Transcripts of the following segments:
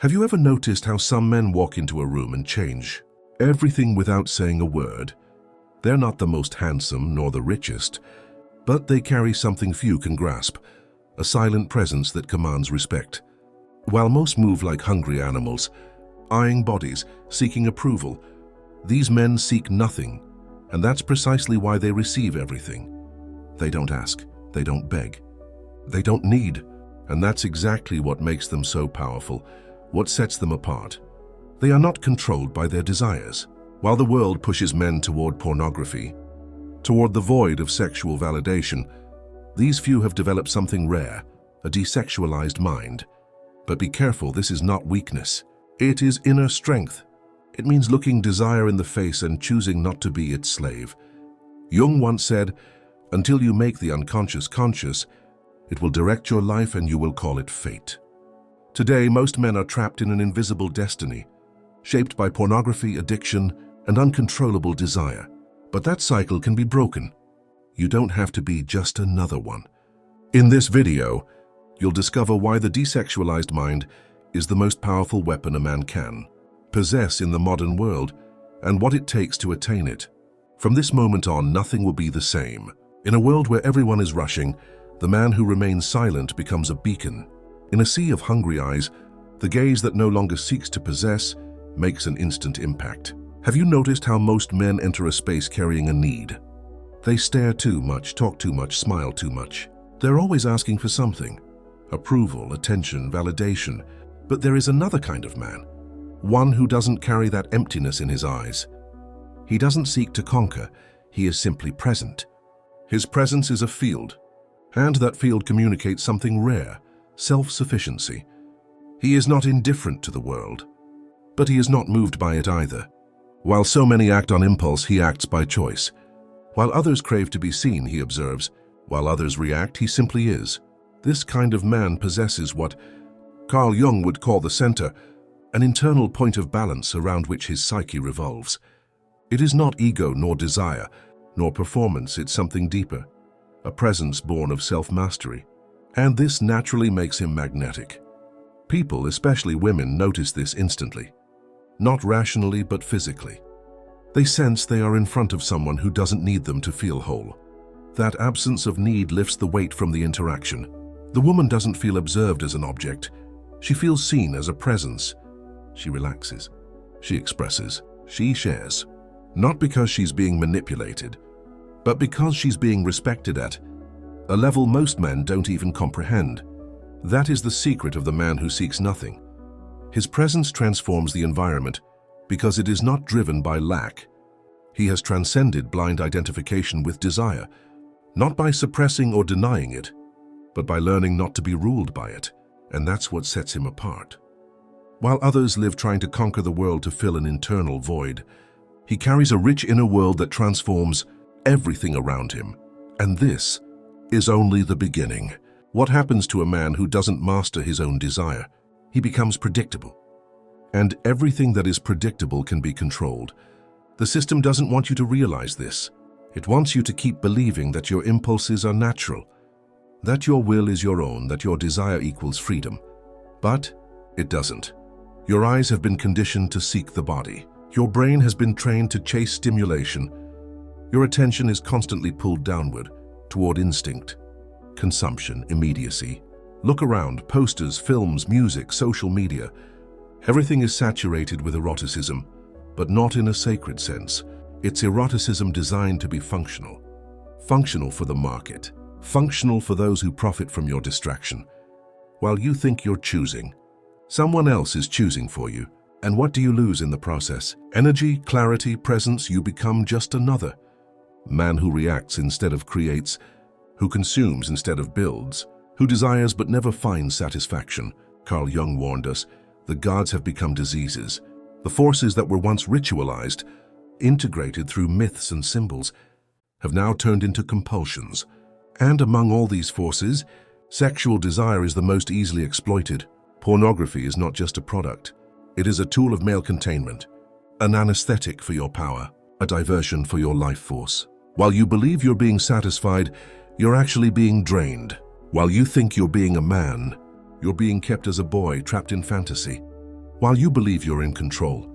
Have you ever noticed how some men walk into a room and change everything without saying a word? They're not the most handsome nor the richest, but they carry something few can grasp, a silent presence that commands respect. While most move like hungry animals, eyeing bodies, seeking approval, these men seek nothing, and that's precisely why they receive everything. They don't ask, they don't beg, they don't need, and that's exactly what makes them so powerful, what sets them apart. They are not controlled by their desires. While the world pushes men toward pornography, toward the void of sexual validation, these few have developed something rare, a desexualized mind. But be careful, this is not weakness. It is inner strength. It means looking desire in the face and choosing not to be its slave. Jung once said, "Until you make the unconscious conscious, it will direct your life and you will call it fate." Today, most men are trapped in an invisible destiny, shaped by pornography, addiction, and uncontrollable desire. But that cycle can be broken. You don't have to be just another one. In this video, you'll discover why the desexualized mind is the most powerful weapon a man can possess in the modern world, and what it takes to attain it. From this moment on, nothing will be the same. In a world where everyone is rushing, the man who remains silent becomes a beacon. In a sea of hungry eyes, the gaze that no longer seeks to possess makes an instant impact. Have you noticed how most men enter a space carrying a need? They stare too much, talk too much, smile too much. They're always asking for something: approval, attention, validation. But there is another kind of man, one who doesn't carry that emptiness in his eyes. He doesn't seek to conquer, he is simply present. His presence is a field, and that field communicates something rare: self-sufficiency. He is not indifferent to the world, but he is not moved by it either. While so many act on impulse, he acts by choice. While others crave to be seen, he observes. While others react, he simply is. This kind of man possesses what Carl Jung would call the center, an internal point of balance around which his psyche revolves. It is not ego nor desire, nor performance, it's something deeper, a presence born of self-mastery. And this naturally makes him magnetic. People, especially women, notice this instantly. Not rationally, but physically. They sense they are in front of someone who doesn't need them to feel whole. That absence of need lifts the weight from the interaction. The woman doesn't feel observed as an object. She feels seen as a presence. She relaxes. She expresses. She shares. Not because she's being manipulated, but because she's being respected at a level most men don't even comprehend. That is the secret of the man who seeks nothing. His presence transforms the environment because it is not driven by lack. He has transcended blind identification with desire, not by suppressing or denying it, but by learning not to be ruled by it, and that's what sets him apart. While others live trying to conquer the world to fill an internal void, he carries a rich inner world that transforms everything around him. And this is only the beginning. What happens to a man who doesn't master his own desire? He becomes predictable. And everything that is predictable can be controlled. The system doesn't want you to realize this. It wants you to keep believing that your impulses are natural, that your will is your own, that your desire equals freedom. But it doesn't. Your eyes have been conditioned to seek the body. Your brain has been trained to chase stimulation. Your attention is constantly pulled downward, toward instinct, consumption, immediacy. Look around: posters, films, music, social media. Everything is saturated with eroticism, but not in a sacred sense. It's eroticism designed to be functional. Functional for the market. Functional for those who profit from your distraction. While you think you're choosing, someone else is choosing for you. And what do you lose in the process? Energy, clarity, presence. You become just another man who reacts instead of creates, who consumes instead of builds, who desires but never finds satisfaction. Carl Jung warned us, the gods have become diseases. The forces that were once ritualized, integrated through myths and symbols, have now turned into compulsions. And among all these forces, sexual desire is the most easily exploited. Pornography is not just a product. It is a tool of male containment, an anesthetic for your power, a diversion for your life force. While you believe you're being satisfied, you're actually being drained. While you think you're being a man, you're being kept as a boy trapped in fantasy. while you believe you're in control.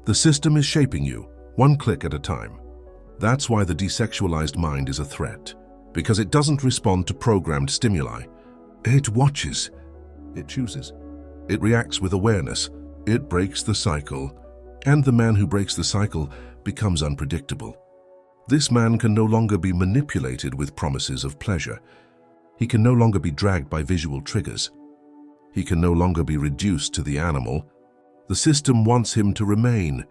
The system is shaping you, one click at a time. That's why the desexualized mind is a threat, because it doesn't respond to programmed stimuli. It watches, it chooses, it reacts with awareness, it breaks the cycle, and the man who breaks the cycle becomes unpredictable. This man can no longer be manipulated with promises of pleasure. He can no longer be dragged by visual triggers. He can no longer be reduced to the animal. The system wants him to remain,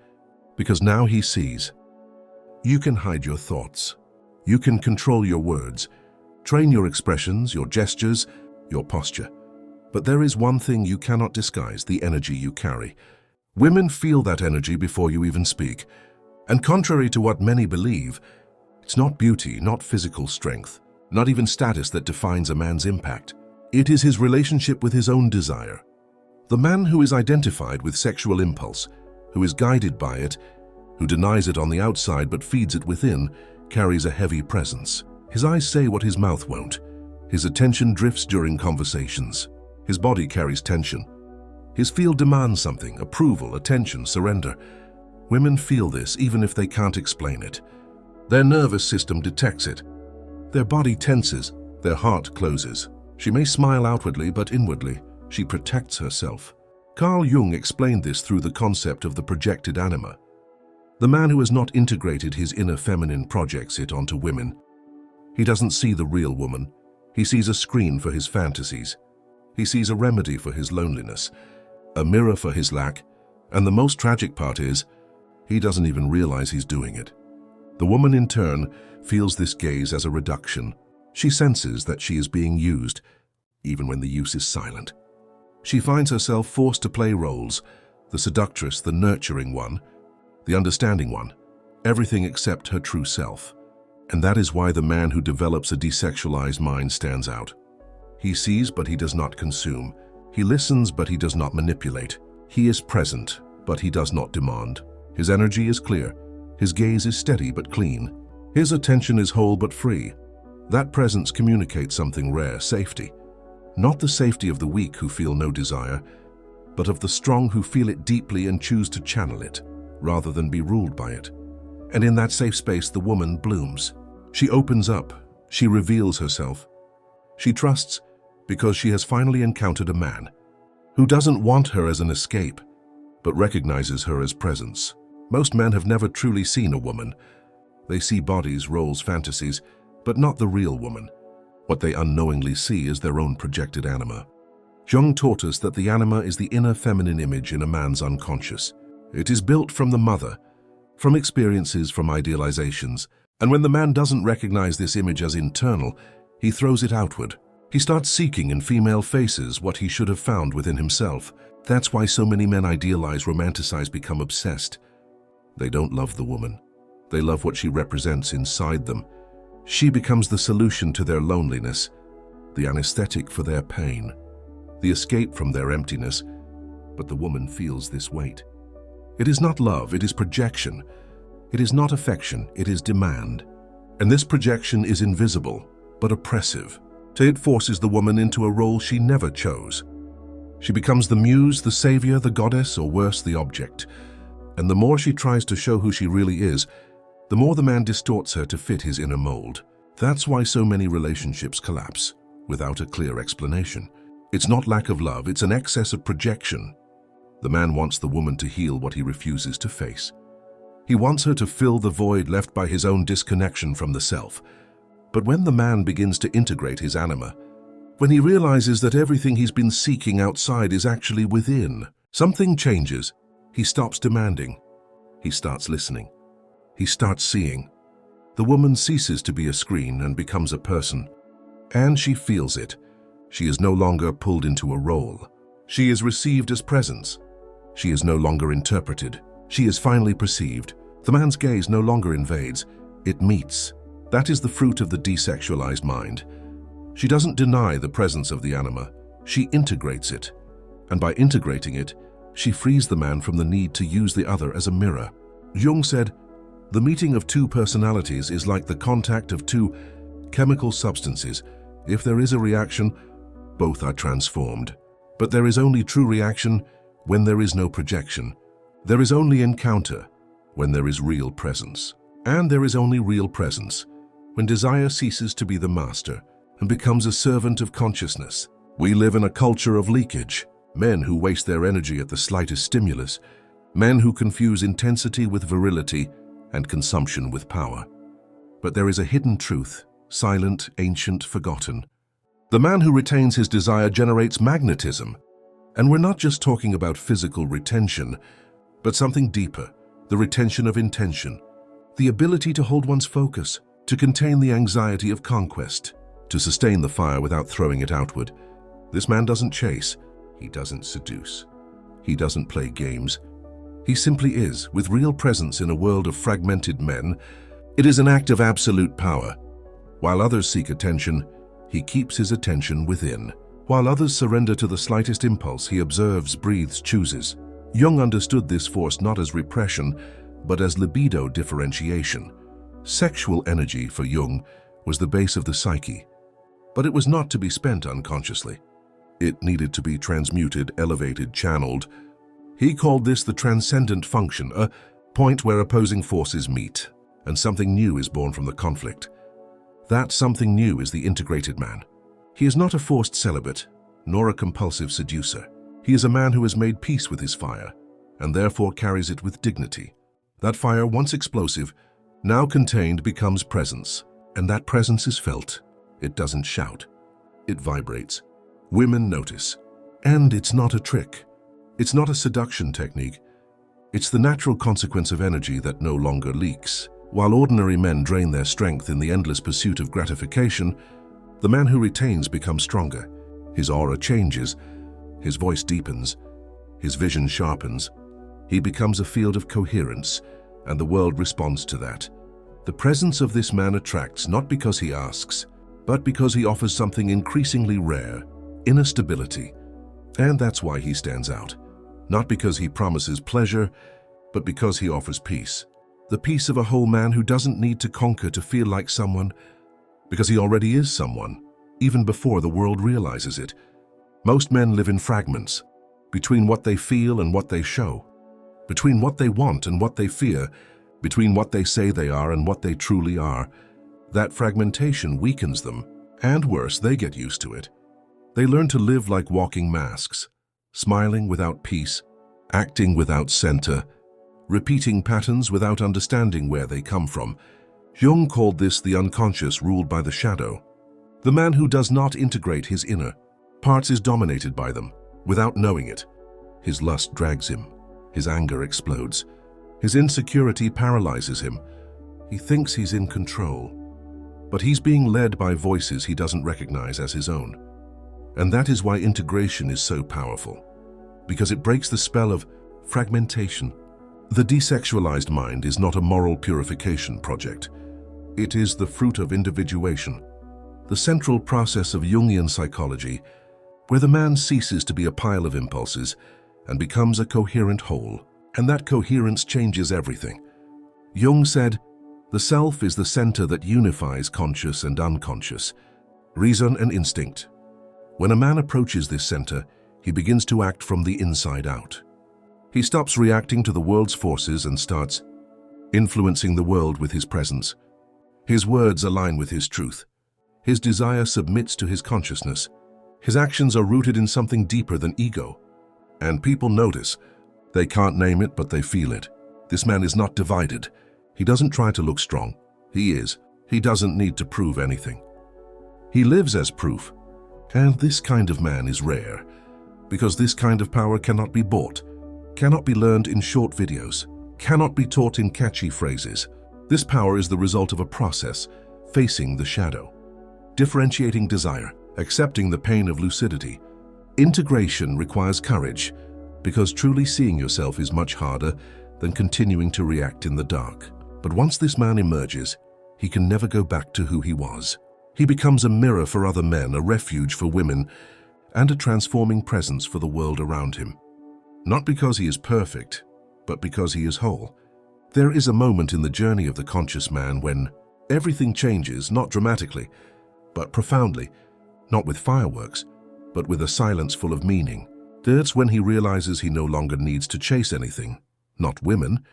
because now he sees. You can hide your thoughts. You can control your words, train your expressions, your gestures, your posture. But there is one thing you cannot disguise: the energy you carry. Women feel that energy before you even speak. And contrary to what many believe, it's not beauty, not physical strength, not even status that defines a man's impact. It is his relationship with his own desire. The man who is identified with sexual impulse, who is guided by it, who denies it on the outside but feeds it within, carries a heavy presence. His eyes say what his mouth won't. His attention drifts during conversations. His body carries tension. His field demands something: approval, attention, surrender. Women feel this even if they can't explain it. Their nervous system detects it. Their body tenses, their heart closes. She may smile outwardly, but inwardly, she protects herself. Carl Jung explained this through the concept of the projected anima. The man who has not integrated his inner feminine projects it onto women. He doesn't see the real woman. He sees a screen for his fantasies. He sees a remedy for his loneliness, a mirror for his lack, and the most tragic part is, he doesn't even realize he's doing it. The woman, in turn, feels this gaze as a reduction. She senses that she is being used, even when the use is silent. She finds herself forced to play roles: the seductress, the nurturing one, the understanding one, everything except her true self. And that is why the man who develops a desexualized mind stands out. He sees, but he does not consume. He listens, but he does not manipulate. He is present, but he does not demand. His energy is clear. His gaze is steady but clean. His attention is whole but free. That presence communicates something rare: safety. Not the safety of the weak who feel no desire, but of the strong who feel it deeply and choose to channel it, rather than be ruled by it. And in that safe space, the woman blooms. She opens up. She reveals herself. She trusts because she has finally encountered a man who doesn't want her as an escape, but recognizes her as presence. Most men have never truly seen a woman. They see bodies, roles, fantasies, but not the real woman. What they unknowingly see is their own projected anima. Jung taught us that the anima is the inner feminine image in a man's unconscious. It is built from the mother, from experiences, from idealizations. And when the man doesn't recognize this image as internal, he throws it outward. He starts seeking in female faces what he should have found within himself. That's why so many men idealize, romanticize, become obsessed. They don't love the woman. They love what she represents inside them. She becomes the solution to their loneliness, the anesthetic for their pain, the escape from their emptiness. But the woman feels this weight. It is not love, it is projection. It is not affection, it is demand. And this projection is invisible, but oppressive. It forces the woman into a role she never chose. She becomes the muse, the savior, the goddess, or worse, the object. And the more she tries to show who she really is, the more the man distorts her to fit his inner mold. That's why so many relationships collapse, without a clear explanation. It's not lack of love, it's an excess of projection. The man wants the woman to heal what he refuses to face. He wants her to fill the void left by his own disconnection from the self. But when the man begins to integrate his anima, when he realizes that everything he's been seeking outside is actually within, something changes. He stops demanding. He starts listening. He starts seeing. The woman ceases to be a screen and becomes a person. And she feels it. She is no longer pulled into a role. She is received as presence. She is no longer interpreted. She is finally perceived. The man's gaze no longer invades. It meets. That is the fruit of the desexualized mind. She doesn't deny the presence of the anima. She integrates it. And by integrating it, she frees the man from the need to use the other as a mirror. Jung said, "The meeting of two personalities is like the contact of two chemical substances. If there is a reaction, both are transformed. But there is only true reaction when there is no projection. There is only encounter when there is real presence. And there is only real presence when desire ceases to be the master and becomes a servant of consciousness. We live in a culture of leakage, men who waste their energy at the slightest stimulus, men who confuse intensity with virility and consumption with power. But there is a hidden truth, silent, ancient, forgotten. The man who retains his desire generates magnetism. And we're not just talking about physical retention, but something deeper, the retention of intention, the ability to hold one's focus, to contain the anxiety of conquest, to sustain the fire without throwing it outward. This man doesn't chase, he doesn't seduce, he doesn't play games. He simply is, with real presence in a world of fragmented men. It is an act of absolute power. While others seek attention, he keeps his attention within. While others surrender to the slightest impulse, he observes, breathes, chooses. Jung understood this force not as repression, but as libido differentiation. Sexual energy, for Jung, was the base of the psyche. But it was not to be spent unconsciously. It needed to be transmuted, elevated, channeled. He called this the transcendent function, a point where opposing forces meet, and something new is born from the conflict. That something new is the integrated man. He is not a forced celibate, nor a compulsive seducer. He is a man who has made peace with his fire, and therefore carries it with dignity. That fire, once explosive, now contained, becomes presence, and that presence is felt. It doesn't shout. It vibrates. Women notice. And it's not a trick. It's not a seduction technique. It's the natural consequence of energy that no longer leaks. While ordinary men drain their strength in the endless pursuit of gratification, the man who retains becomes stronger. His aura changes, his voice deepens, his vision sharpens. He becomes a field of coherence, and the world responds to that. The presence of this man attracts not because he asks, but because he offers something increasingly rare, inner stability. And that's why he stands out. Not because he promises pleasure, but because he offers peace. The peace of a whole man who doesn't need to conquer to feel like someone, because he already is someone, even before the world realizes it. Most men live in fragments, between what they feel and what they show, between what they want and what they fear, between what they say they are and what they truly are. That fragmentation weakens them, and worse, they get used to it. They learn to live like walking masks, smiling without peace, acting without center, repeating patterns without understanding where they come from. Jung called this the unconscious ruled by the shadow. The man who does not integrate his inner parts is dominated by them, without knowing it. His lust drags him, his anger explodes, his insecurity paralyzes him. He thinks he's in control, but he's being led by voices he doesn't recognize as his own. And that is why integration is so powerful, because it breaks the spell of fragmentation. The desexualized mind is not a moral purification project. It is the fruit of individuation, the central process of Jungian psychology, where the man ceases to be a pile of impulses and becomes a coherent whole, and that coherence changes everything. Jung said, "The self is the center that unifies conscious and unconscious, reason and instinct. When a man approaches this center, he begins to act from the inside out. He stops reacting to the world's forces and starts influencing the world with his presence. His words align with his truth. His desire submits to his consciousness. His actions are rooted in something deeper than ego. And people notice. They can't name it, but they feel it. This man is not divided. He doesn't try to look strong. He is. He doesn't need to prove anything. He lives as proof. And this kind of man is rare, because this kind of power cannot be bought, cannot be learned in short videos, cannot be taught in catchy phrases. This power is the result of a process, facing the shadow, differentiating desire, accepting the pain of lucidity. Integration requires courage, because truly seeing yourself is much harder than continuing to react in the dark. But once this man emerges, he can never go back to who he was. He becomes a mirror for other men, a refuge for women, and a transforming presence for the world around him. Not because he is perfect, but because he is whole. There is a moment in the journey of the conscious man when everything changes, not dramatically, but profoundly, not with fireworks, but with a silence full of meaning. That's when he realizes he no longer needs to chase anything. Not women,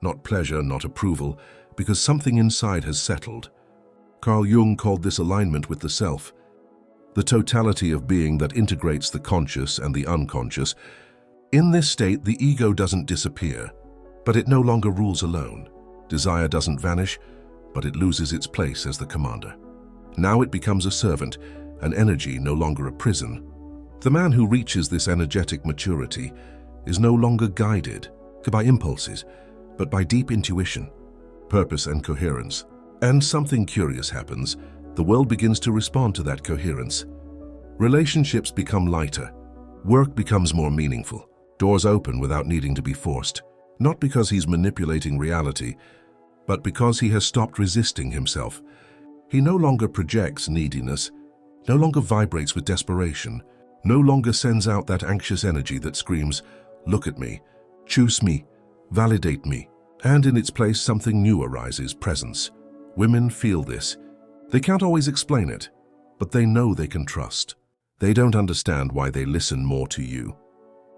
not pleasure, not approval, because something inside has settled. Carl Jung called this alignment with the self, the totality of being that integrates the conscious and the unconscious. In this state, the ego doesn't disappear, but it no longer rules alone. Desire doesn't vanish, but it loses its place as the commander. Now it becomes a servant, an energy, no longer a prison. The man who reaches this energetic maturity is no longer guided by impulses, but by deep intuition, purpose and coherence. And something curious happens. The world begins to respond to that coherence. Relationships become lighter. Work becomes more meaningful. Doors open without needing to be forced. Not because he's manipulating reality, but because he has stopped resisting himself. He no longer projects neediness, no longer vibrates with desperation, no longer sends out that anxious energy that screams, "Look at me, choose me, validate me." And in its place, something new arises, presence. Women feel this. They can't always explain it, but they know they can trust. They don't understand why they listen more to you,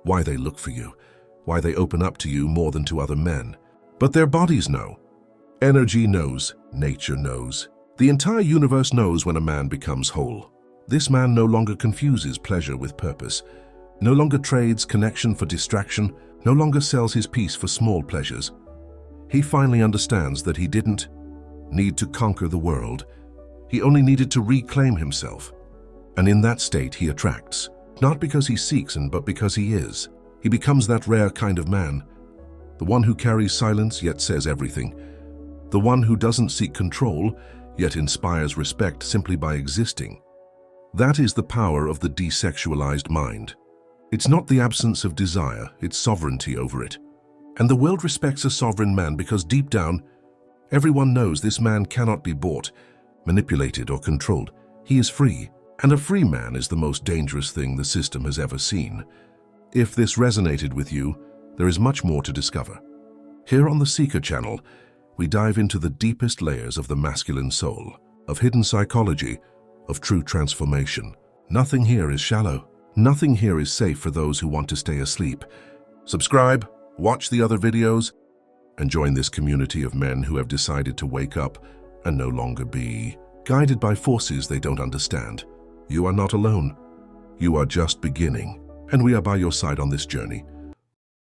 why they look for you, why they open up to you more than to other men. But their bodies know. Energy knows. Nature knows. The entire universe knows when a man becomes whole. This man no longer confuses pleasure with purpose, no longer trades connection for distraction, no longer sells his peace for small pleasures. He finally understands that he didn't need to conquer the world. He only needed to reclaim himself. And in that state, he attracts, not because he seeks but because he is. He becomes that rare kind of man, the one who carries silence yet says everything, the one who doesn't seek control yet inspires respect simply by existing. That is the power of the desexualized mind. It's not the absence of desire, it's sovereignty over it. And the world respects a sovereign man because deep down, everyone knows this man cannot be bought, manipulated, or controlled. He is free, and a free man is the most dangerous thing the system has ever seen. If this resonated with you, there is much more to discover. Here on the Seeker channel, we dive into the deepest layers of the masculine soul, of hidden psychology, of true transformation. Nothing here is shallow. Nothing here is safe for those who want to stay asleep. Subscribe, watch the other videos, and join this community of men who have decided to wake up and no longer be guided by forces they don't understand. You are not alone. You are just beginning, and we are by your side on this journey.